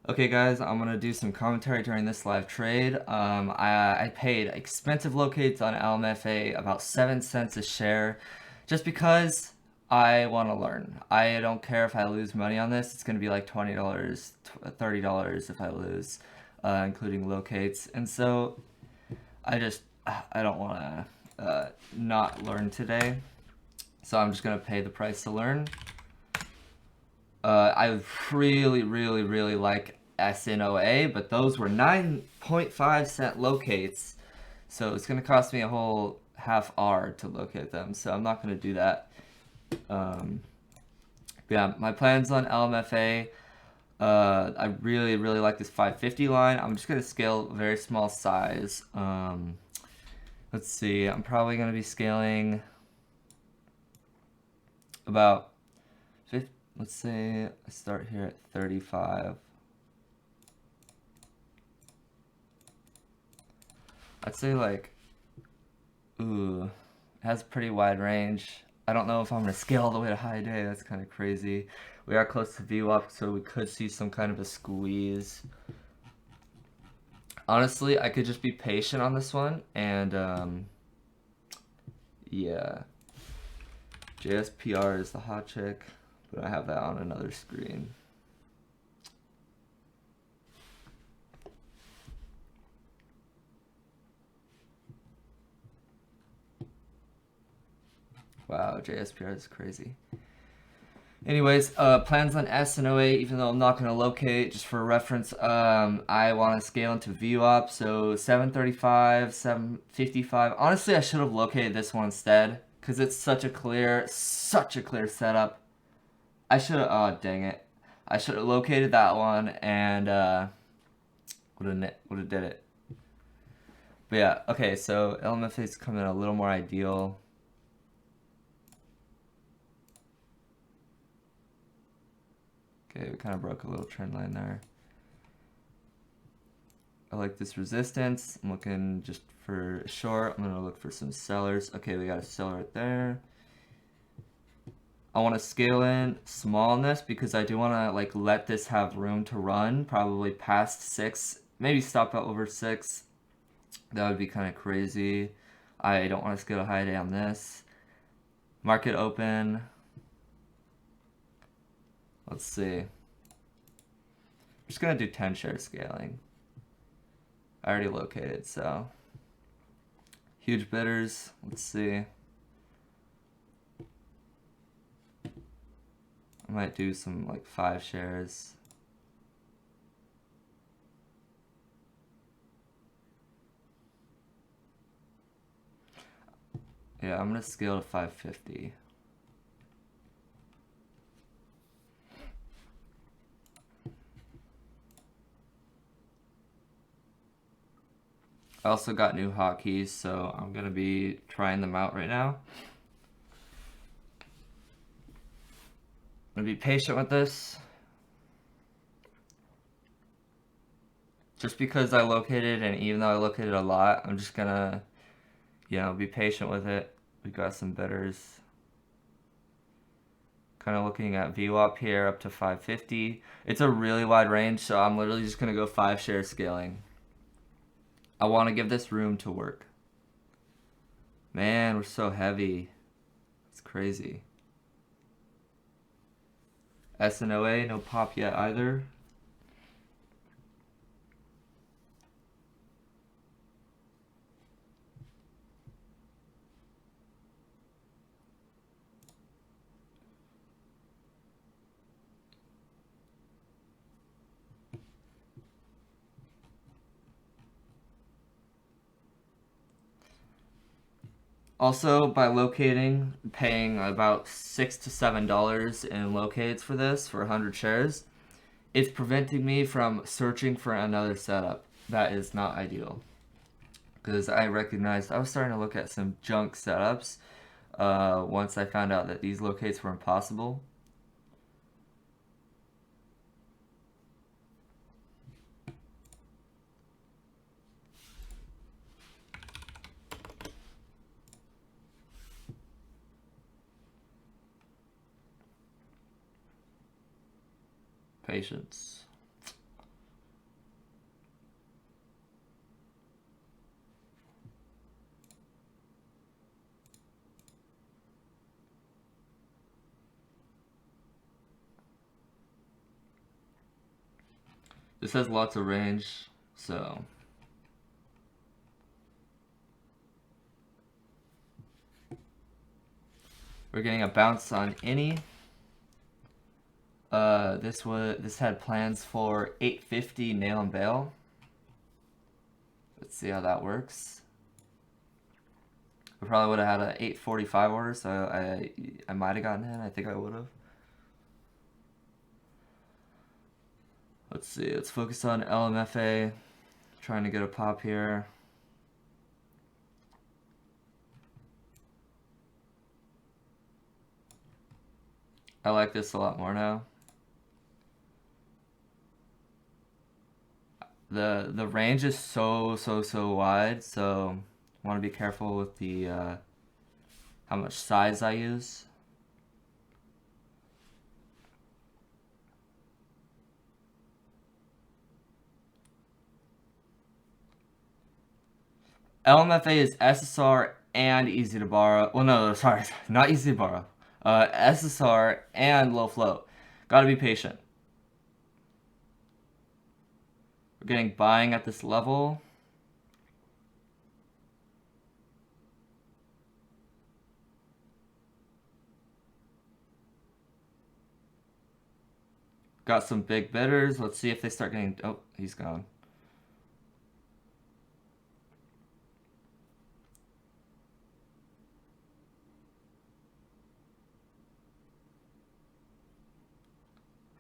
Okay guys, I'm gonna do some commentary during this live trade. I paid expensive locates on LMFA about 7 cents a share just because I want to learn. I don't care if I lose money on this. It's gonna be like $20, $30 if I lose, including locates. And so I don't want to not learn today. So I'm just gonna pay the price to learn. I really like SNOA, but those were 9.5 cent locates, so it's gonna cost me a whole half hour to locate them. So I'm not gonna do that. Um, yeah, my plans on LMFA. I really like this 550 line. I'm just gonna scale very small size. Let's see. I'm probably gonna be scaling about 50, let's say I start here at 35. I'd say like, ooh, it has a pretty wide range. I don't know if I'm gonna scale all the way to high day. That's kind of crazy. We are close to VWAP, so we could see some kind of a squeeze. Honestly, I could just be patient on this one, and yeah. JSPR is the hot chick, but I have that on another screen. Wow, JSPR is crazy. Anyways, plans on S and OA, even though I'm not going to locate, just for reference, I want to scale into VWAP, so 735, 755. Honestly, I should have located this one instead, because it's such a clear setup. I should have, oh, dang it. I should have located that one, and, would have did it. But yeah, okay, so LMFA is coming a little more ideal. Okay, we kind of broke a little trend line there. I like this resistance. I'm looking just for a short. I'm gonna look for some sellers. Okay, we got a seller right there. I want to scale in smallness because I do want to like let this have room to run, probably past 6, maybe stop at over 6. That would be kind of crazy. I don't want to scale a high day on this. Market open. Let's see. I'm just gonna do 10 share scaling. I already located, so huge bidders. Let's see. I might do some like 5 shares. Yeah, I'm gonna scale to 550. I also got new hotkeys, so I'm gonna be trying them out right now. I'm gonna be patient with this. Just because I located, and even though I located a lot, I'm just gonna, be patient with it. We got some bidders. Kind of looking at VWAP here up to 550. It's a really wide range, so I'm literally just gonna go 5 share scaling. I want to give this room to work. Man, we're so heavy. It's crazy. SNOA, no pop yet either. Also, by locating, paying about $6 to $7 in locates for this for 100 shares, it's preventing me from searching for another setup. That is not ideal. Because I recognized I was starting to look at some junk setups once I found out that these locates were impossible. Patience. This has lots of range, so we're getting a bounce on any. This had plans for 850 nail and bail. Let's see how that works. We probably would have had an 845 order, so I might have gotten in. I think I would have. Let's see. Let's focus on LMFA. Trying to get a pop here. I like this a lot more now. The range is so wide, so I want to be careful with the how much size I use. LMFA is SSR and easy to borrow. Well, no, sorry, not easy to borrow. SSR and low float. Gotta be patient. We're getting buying at this level. Got some big bidders. Let's see if they start getting... Oh, he's gone.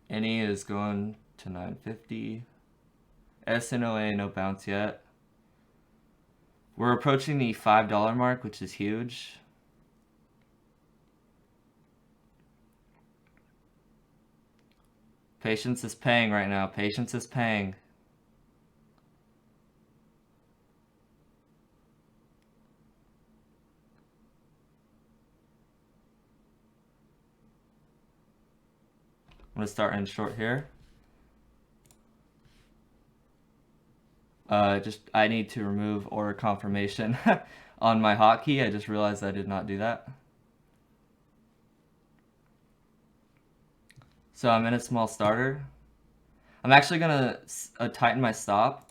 Any is going to 950. SNOA, no bounce yet. We're approaching the $5 mark, which is huge. Patience is paying right now. Patience is paying. I'm gonna start in short here. I need to remove order confirmation on my hotkey. I just realized I did not do that. So I'm in a small starter. I'm actually gonna tighten my stop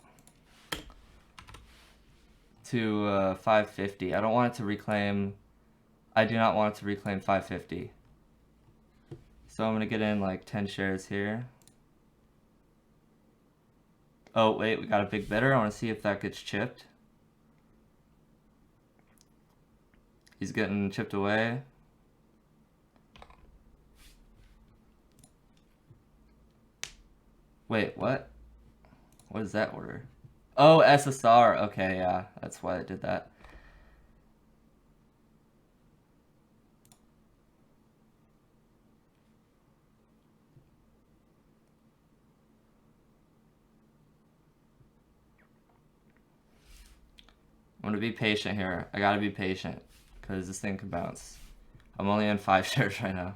to 550. I don't want it to reclaim. I do not want it to reclaim 550. So I'm gonna get in like 10 shares here. Oh wait, we got a big bidder. I want to see if that gets chipped. He's getting chipped away. Wait, what? What is that order? Oh, SSR. Okay, yeah, that's why I did that. I'm gonna be patient here. I gotta be patient because this thing can bounce. I'm only in 5 shares right now.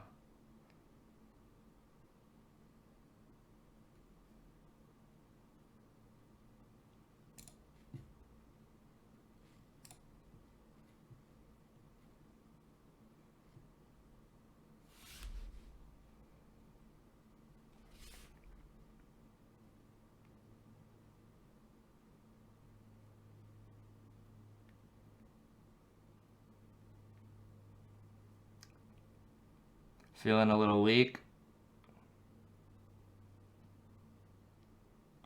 Feeling a little weak.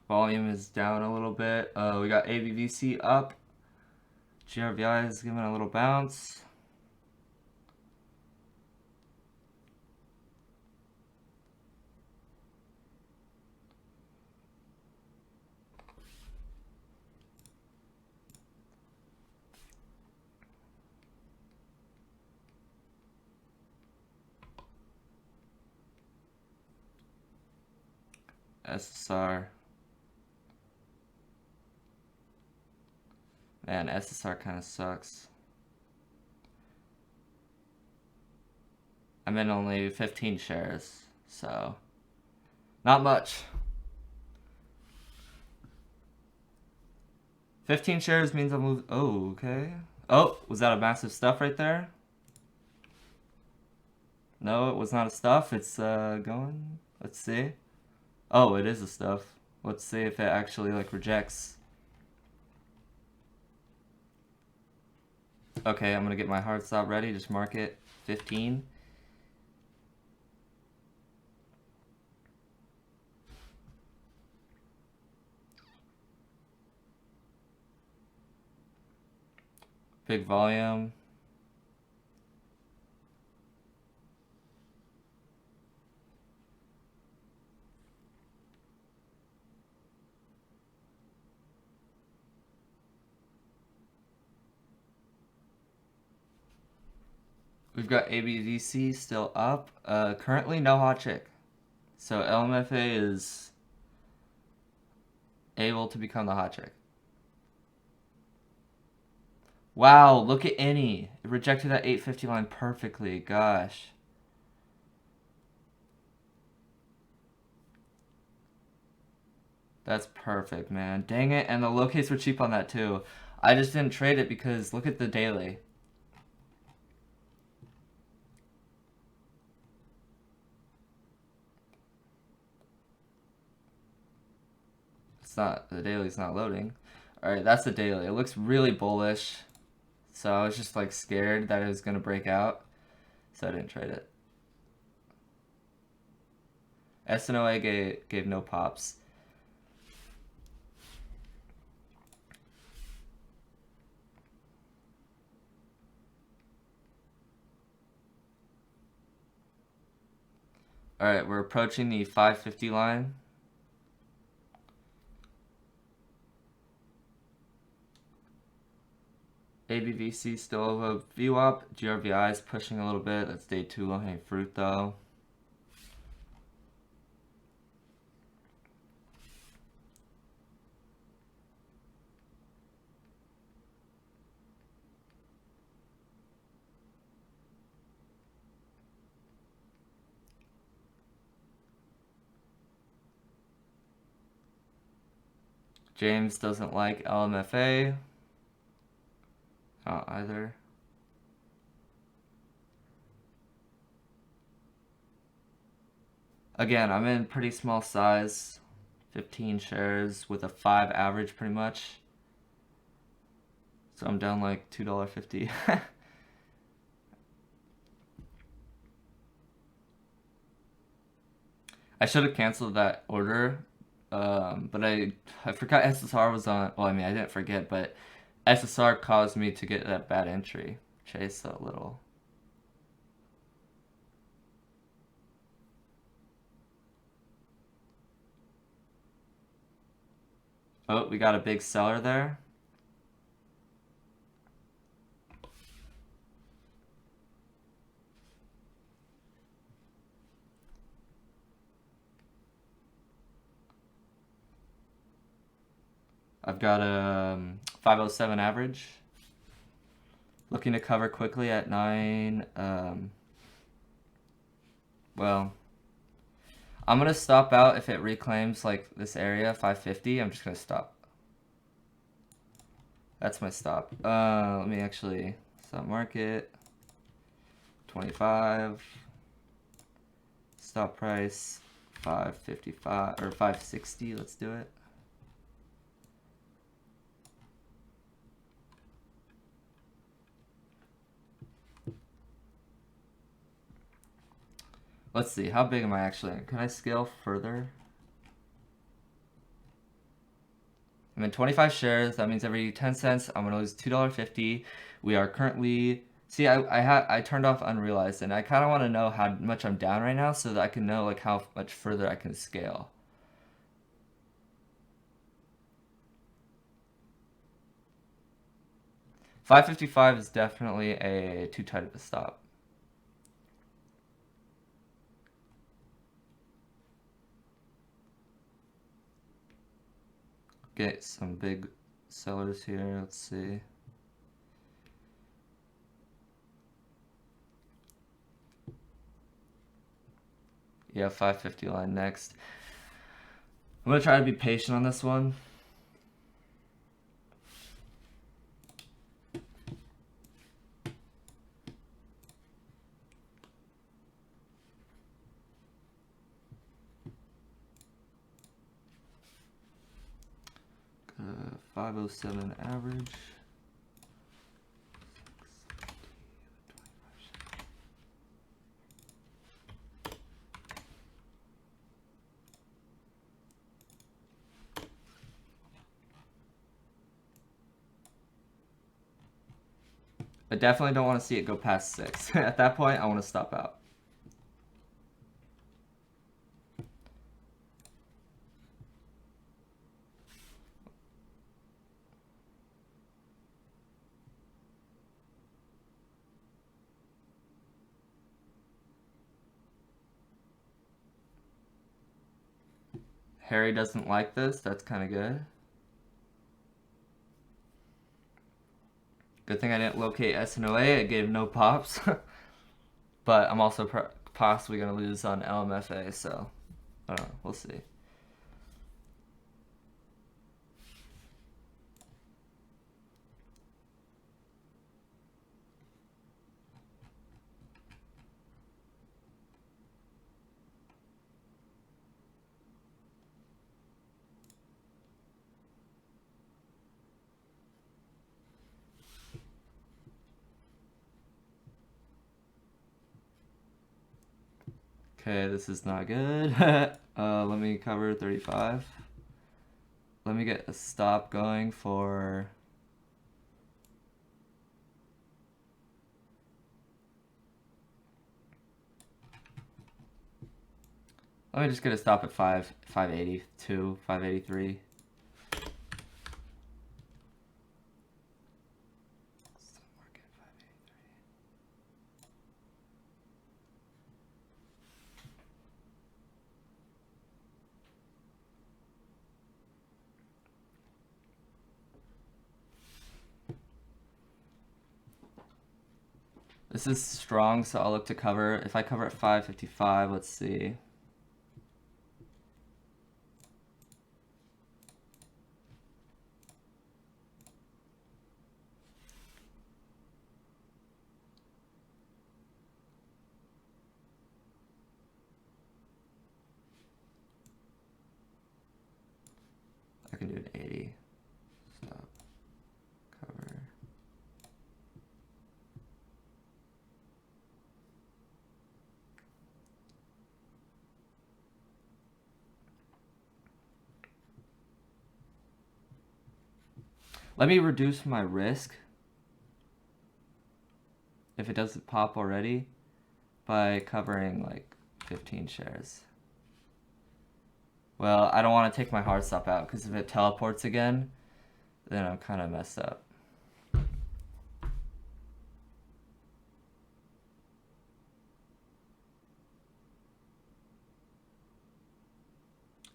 Volume is down a little bit. We got ABVC up. GRVI is giving a little bounce. SSR. Man, SSR kind of sucks. I'm in only 15 shares, so not much. 15 shares means I'll move. Oh, okay. Oh, was that a massive stuff right there? No, it was not a stuff. It's going. Let's see. Oh, it is a stuff. Let's see if it actually like rejects. Okay, I'm gonna get my hard stop ready. Just mark it 15. Big volume. We've got ABVC still up. Currently no hot chick. So LMFA is able to become the hot chick. Wow, look at any. It rejected that 850 line perfectly. Gosh. That's perfect, man. Dang it. And the locates were cheap on that too. I just didn't trade it because look at the daily. The daily's not loading. Alright, that's the daily. It looks really bullish. So I was just like scared that it was going to break out. So I didn't trade it. SNOA gave no pops. Alright, we're approaching the 550 line. ABVC still over VWAP. GRVI is pushing a little bit. That's day 2 low hanging fruit though. James doesn't like LMFA. Not either. Again, I'm in pretty small size. 15 shares with a 5 average pretty much. So I'm down like $2.50. I should have canceled that order. But I forgot SSR was on. Well, I mean, I didn't forget, but SSR caused me to get that bad entry. Chase a little. Oh, we got a big seller there. I've got a 507 average. Looking to cover quickly at 9. Well, I'm going to stop out if it reclaims like this area, 550. I'm just going to stop. That's my stop. Let me actually stop market. 25. Stop price 555 or 560. Let's do it. Let's see, how big am I actually? Can I scale further? I'm in 25 shares. That means every 10 cents, I'm gonna lose $2.50. We are currently, see, I turned off unrealized, and I kind of want to know how much I'm down right now so that I can know like how much further I can scale. $5.55 is definitely a too tight of a stop. Get some big sellers here. Let's see. Yeah, 550 line next. I'm gonna try to be patient on this one. 507 average. I definitely don't want to see it go past 6. At that point, I want to stop out. Harry doesn't like this. That's kind of good. Good thing I didn't locate SNOA. It gave no pops. But I'm also possibly going to lose on LMFA, so I don't know. We'll see. Okay, this is not good. Let me cover 35. Let me get a stop going for... Let me just get a stop at 582, 583. This is strong, so I'll look to cover. If I cover at 555, let's see. I can do an 80. Stop. Cover. Let me reduce my risk, if it doesn't pop already, by covering like 15 shares. Well, I don't want to take my hard stop out, because if it teleports again, then I'm kind of messed up.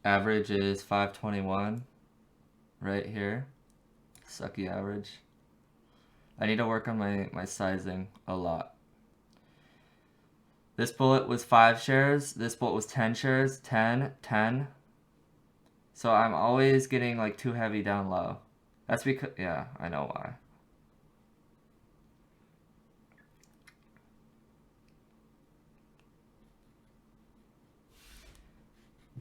Average is 521 right here. Sucky average. I need to work on my sizing a lot. This bullet was 5 shares. This bullet was 10 shares. 10, 10. So I'm always getting like too heavy down low. That's because, yeah, I know why.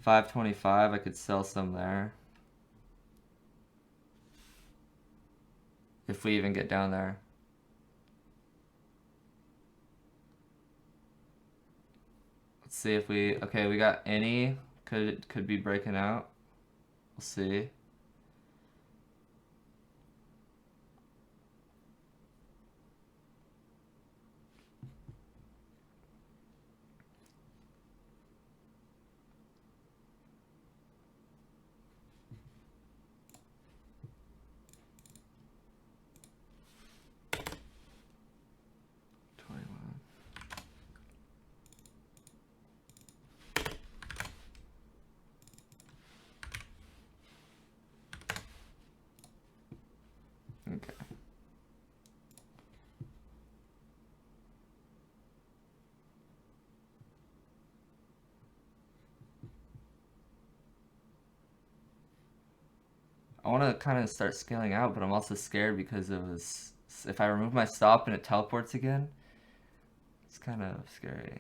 $5.25, I could sell some there. If we even get down there. Let's see if we, okay, we got any, could be breaking out. We'll see. Okay. I want to kind of start scaling out, but I'm also scared because of this. If I remove my stop and it teleports again, it's kind of scary.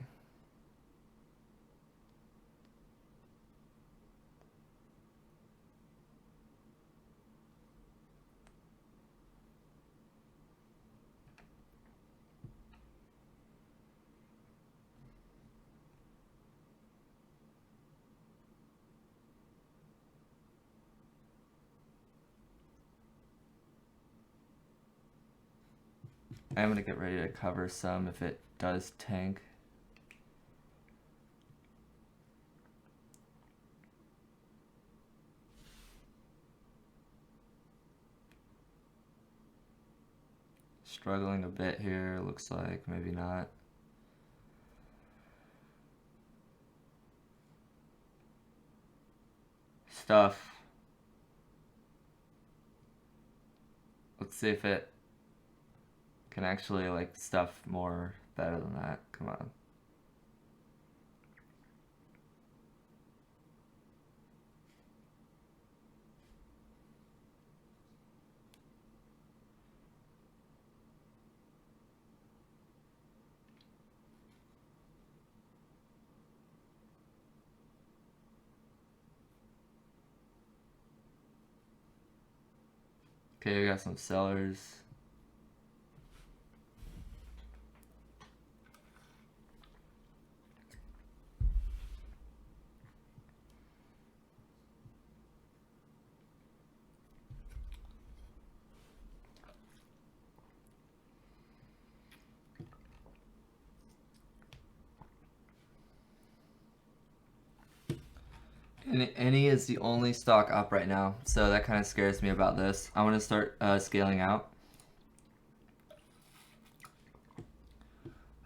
I am going to get ready to cover some if it does tank. Struggling a bit here, looks like. Maybe not. Stuff. Let's see if it can actually like stuff more better than that. Come on. Okay, we got some sellers. Any is the only stock up right now, so that kind of scares me about this. I want to start scaling out.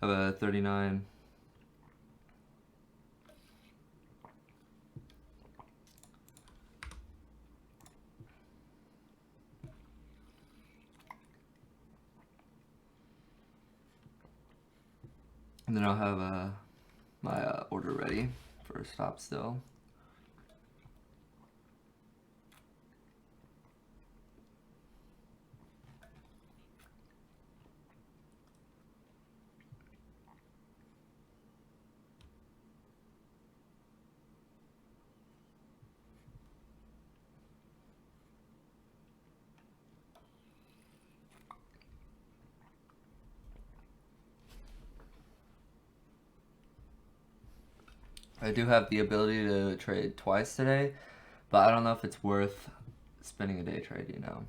Have a 39. And then I'll have my order ready for a stop still. I do have the ability to trade twice today, but I don't know if it's worth spending a day trade, you know.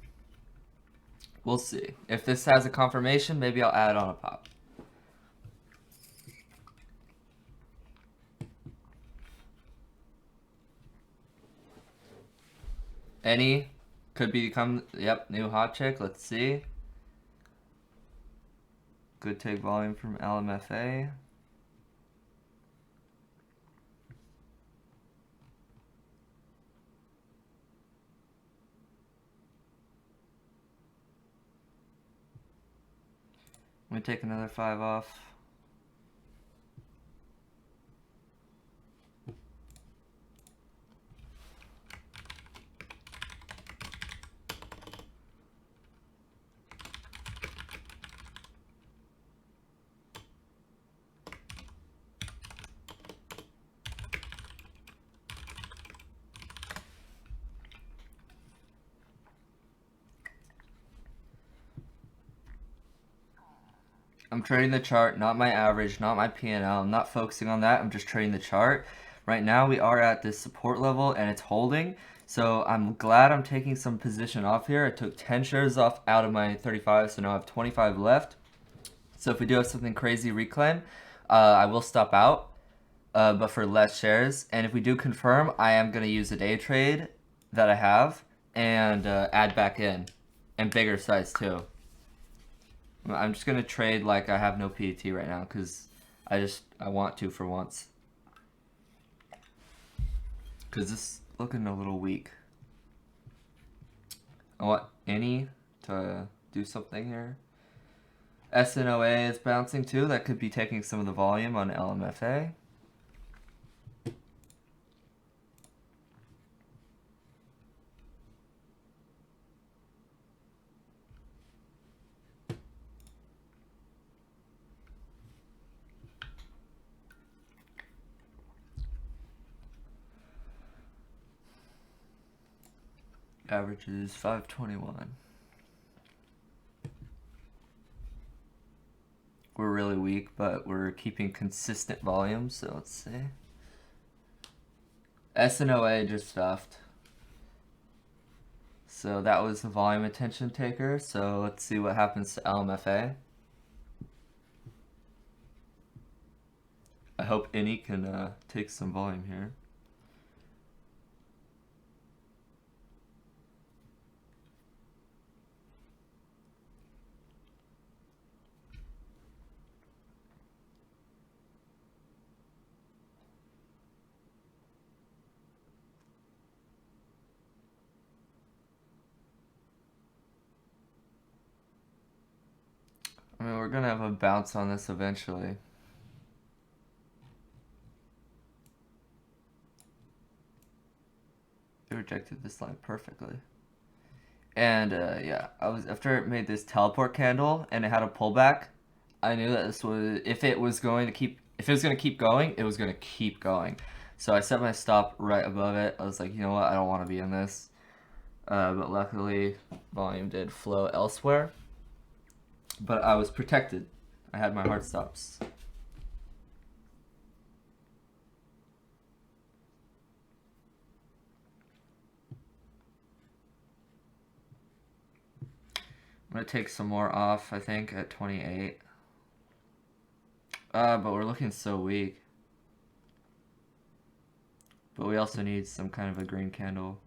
We'll see. If this has a confirmation, maybe I'll add on a pop. Any could become, yep, new hot chick. Let's see. Good take volume from LMFA. I'm gonna take another 5 off. I'm trading the chart, not my average, not my P&L. I'm not focusing on that. I'm just trading the chart. Right now we are at this support level and it's holding. So I'm glad I'm taking some position off here. I took 10 shares off out of my 35, so now I have 25 left. So if we do have something crazy reclaim, I will stop out, but for less shares. And if we do confirm, I am going to use a day trade that I have and add back in, and bigger size too. I'm just gonna trade like I have no PET right now because I want to for once. Because this is looking a little weak. I want any to do something here. SNOA is bouncing too. That could be taking some of the volume on LMFA. Average is 521. We're really weak, but we're keeping consistent volume, so let's see. SNOA just stuffed. So that was the volume attention taker, so let's see what happens to LMFA. I hope any can take some volume here. I mean, we're gonna have a bounce on this eventually. It rejected this line perfectly. And yeah, I was after it made this teleport candle and it had a pullback. I knew that this was if it was going to keep going, it was going to keep going. So I set my stop right above it. I was like, you know what, I don't want to be in this. But luckily, volume did flow elsewhere. But I was protected. I had my hard stops. I'm gonna take some more off, I think, at 28. But we're looking so weak. But we also need some kind of a green candle.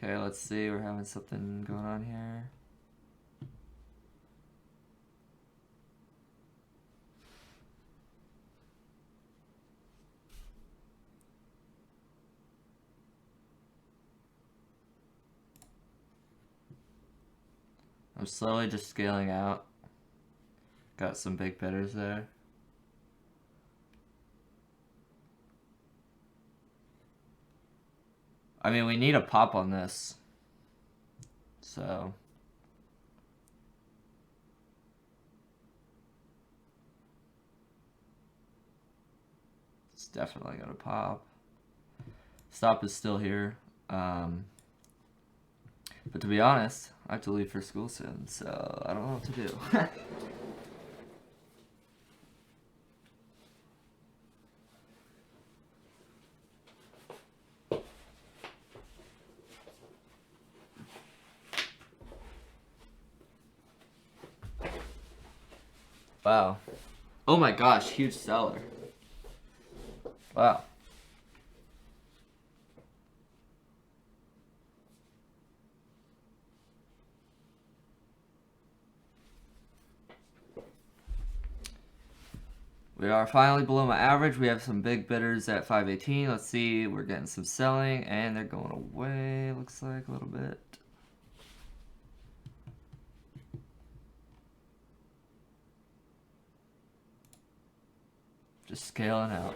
Okay, let's see. We're having something going on here. I'm slowly just scaling out. Got some big bidders there. I mean, we need a pop on this. So it's definitely gonna pop. Stop is still here. But to be honest, I have to leave for school soon, so I don't know what to do. Wow. Oh my gosh, huge seller. Wow. We are finally below my average. We have some big bidders at 518. Let's see, we're getting some selling and they're going away, looks like a little bit. Just scaling out.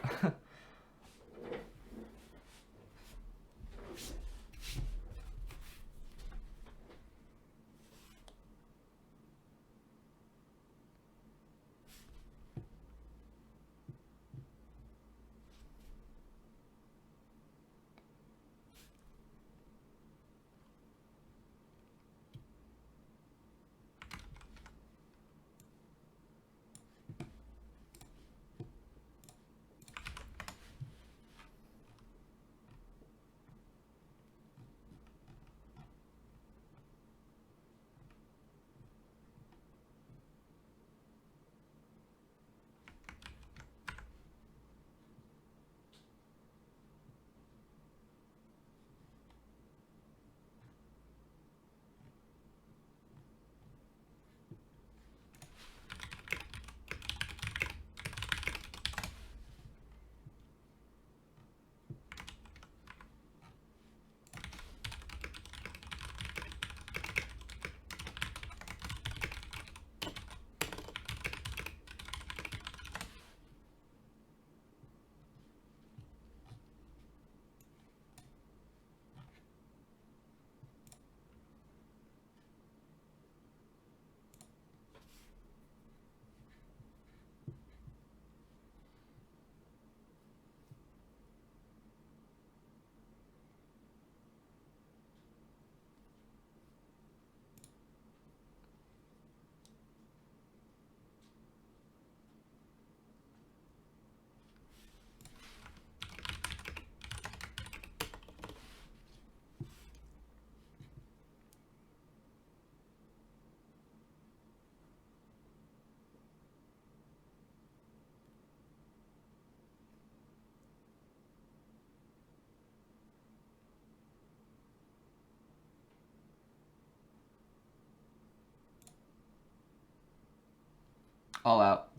All out.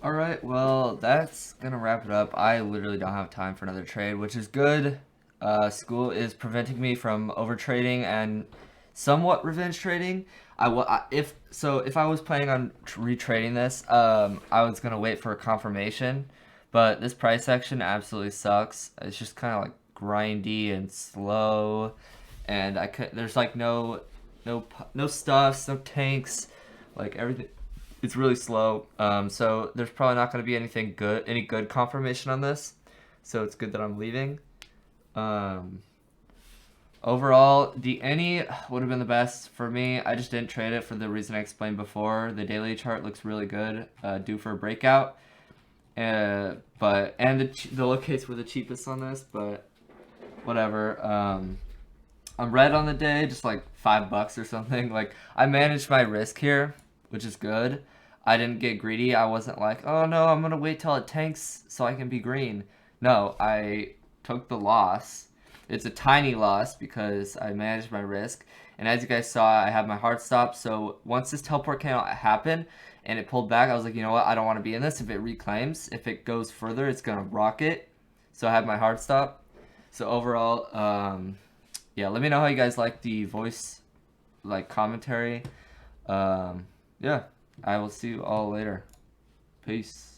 Alright, well, that's gonna wrap it up. I literally don't have time for another trade, which is good. School is preventing me from overtrading and somewhat revenge trading. If I was planning on retrading this, I was gonna wait for a confirmation, but this price action absolutely sucks. It's just kind of like grindy and slow, and there's like no stuffs, no tanks, like everything. It's really slow. So there's probably not going to be any good confirmation on this. So it's good that I'm leaving. Overall, the any would have been the best for me. I just didn't trade it for the reason I explained before. The daily chart looks really good, due for a breakout. The locates were the cheapest on this, but whatever. I'm red on the day, just like $5 or something. Like I managed my risk here, which is good. I didn't get greedy. I wasn't like, oh no, I'm gonna wait till it tanks so I can be green. No, I took the loss. It's a tiny loss because I managed my risk. And as you guys saw, I have my hard stop. So once this teleport candle happened and it pulled back, I was like, you know what? I don't want to be in this. If it reclaims, if it goes further, it's gonna rocket. So I have my hard stop. So overall, yeah, let me know how you guys like the voice, like commentary. Yeah, I will see you all later. Peace.